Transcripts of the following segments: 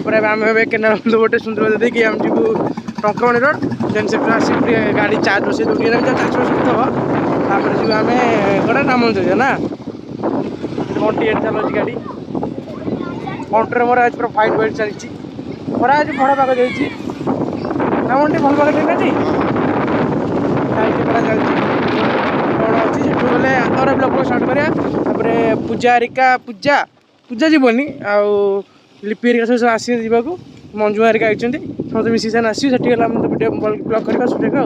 तापर आम केनाल गोटे सुंदर देखिए आम जी टंकमणी रोड देन से आस गाड़ी चार्ज बस जो 40 तापर जी आम कौटा राम मंदिर ना बंटी चलो गाड़ी कंट्रोल मोर आज पूरा फाइट वाइट चलती खरा आज भड़ पाग जाइए ना बंटी भल पाग देना कौन अच्छी से गले आर ब्लॉक स्टार्ट करा पूजा हरिका पूजा पूजा जीवनी आउ लिपि हरिका सब आस जावाक मंजू हरिका आई समस्त मिसी सारे आस वीडियो ब्लॉग करवा सुटेगा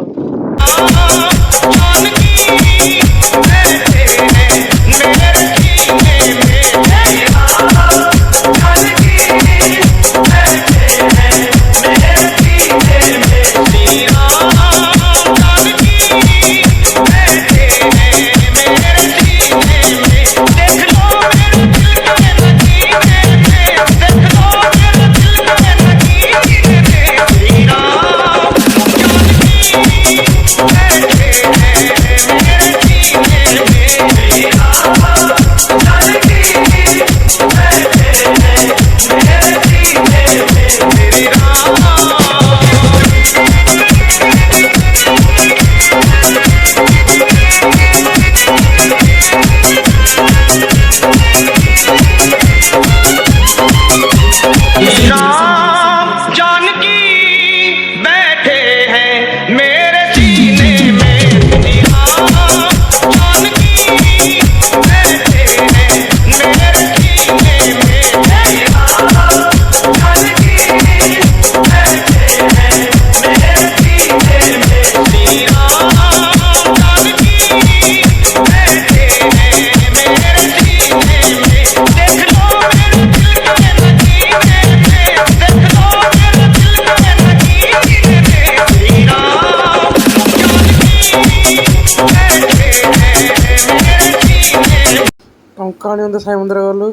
टंकाणी साई मंदिर गलु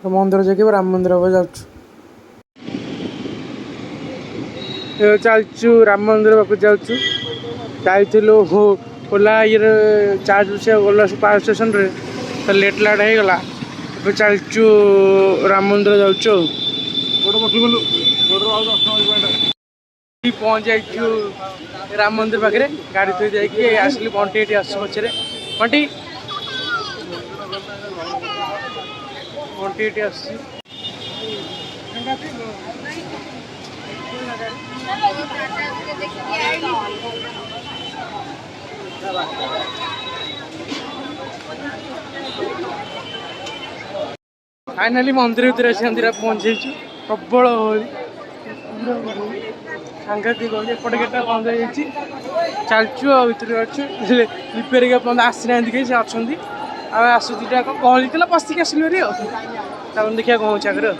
मंदिर जाकि राम मंदिर चलचु राम मंदिर पाक जाइलु ओला ये चार्ज बस गला पावर स्टेशन रे तो लेट लाट होगला चलचु राम मंदिर जाऊँ पहुँच जाइए राम मंदिर पाखे गाड़ी थी जाकि आसली बंटी ये आस पचर बंटी बंटी ये आस फाइनाली मंदिर भर आसी पहुँचे प्रबल सांघातिक एपटे गेटा बंद हो चलचु भर अच्छु रिपेयर बंद आसी ना कहीं से अच्छा आसूटा गहली थी पशिक आसलु भाई देखिए कौन हो आगे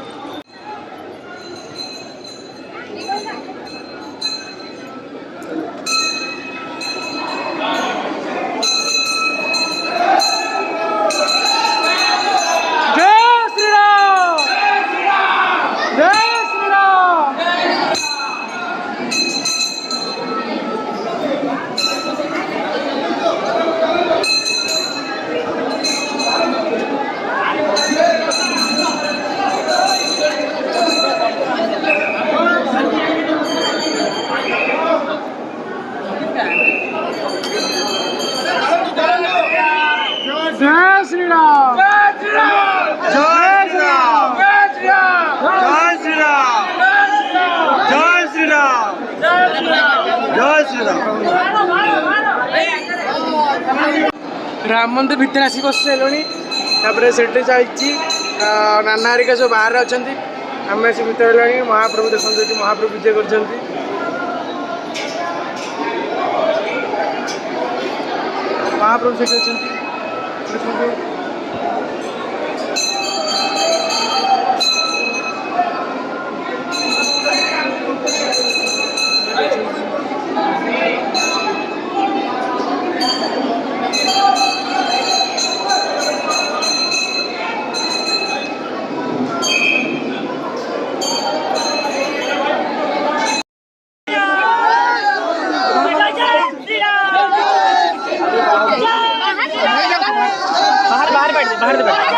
जय श्री राम जय श्री राम जय श्री राम जय श्री राम जय श्री राम जय श्री राम राम मंदिर भीतर आसिक बस से चलती नाना हरिका सब बाहर अच्छा आम आस भीतर महाप्रभु देखते महाप्रभु विजय कर महाप्रभु से अच्छा बाहर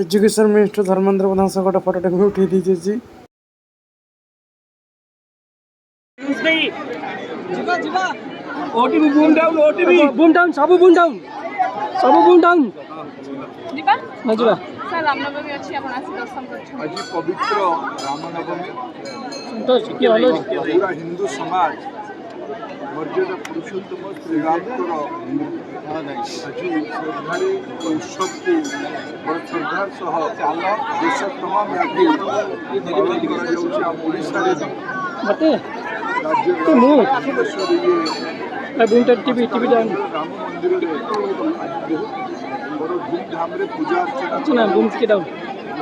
एजुकेशन मिनिस्टर धर्मेंद्र प्रधान सह गोटे फटोटे भी उठे दीजिए। OTV boom down, OTV boom down, सब बूम डाउन, सब बूम डाउन। ଯିବା ନା ଯିବା ସାର୍ ରାମନବମୀ ଅଛି ଆପଣ ଆସି ଦର୍ଶନ କରୁଛନ୍ତି। आज पवित्र रामनवमी ସନ୍ତୋଷ କିଏ ଭଲ ଅଛି? पूरा हिंदू समाज मर्यादा पुरुषोत्तम श्री रामकर आज श्रद्धारे उत्सव को बड़ श्रद्धार सह देश तमाम पालन मते राज्य तो मु राम टीवी डाउन मंदिर में बड़ धूमधाम पूजा अर्चना ना बूम के डाउन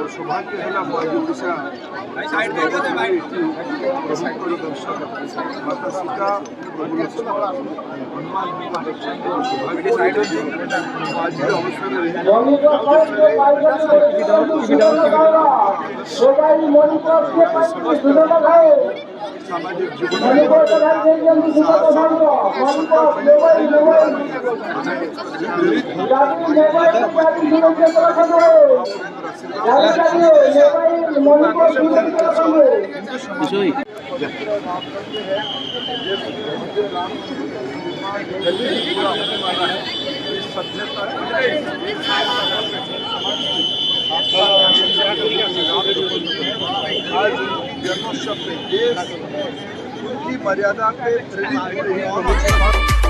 और सौभाग्य है ओडिशा दर्शन माता सीता प्रभु लक्ष्मण हनुमान दर्शन आज सामाजिक जीवन आज जन्मोत्सव में देश की मर्यादा पे प्रेरित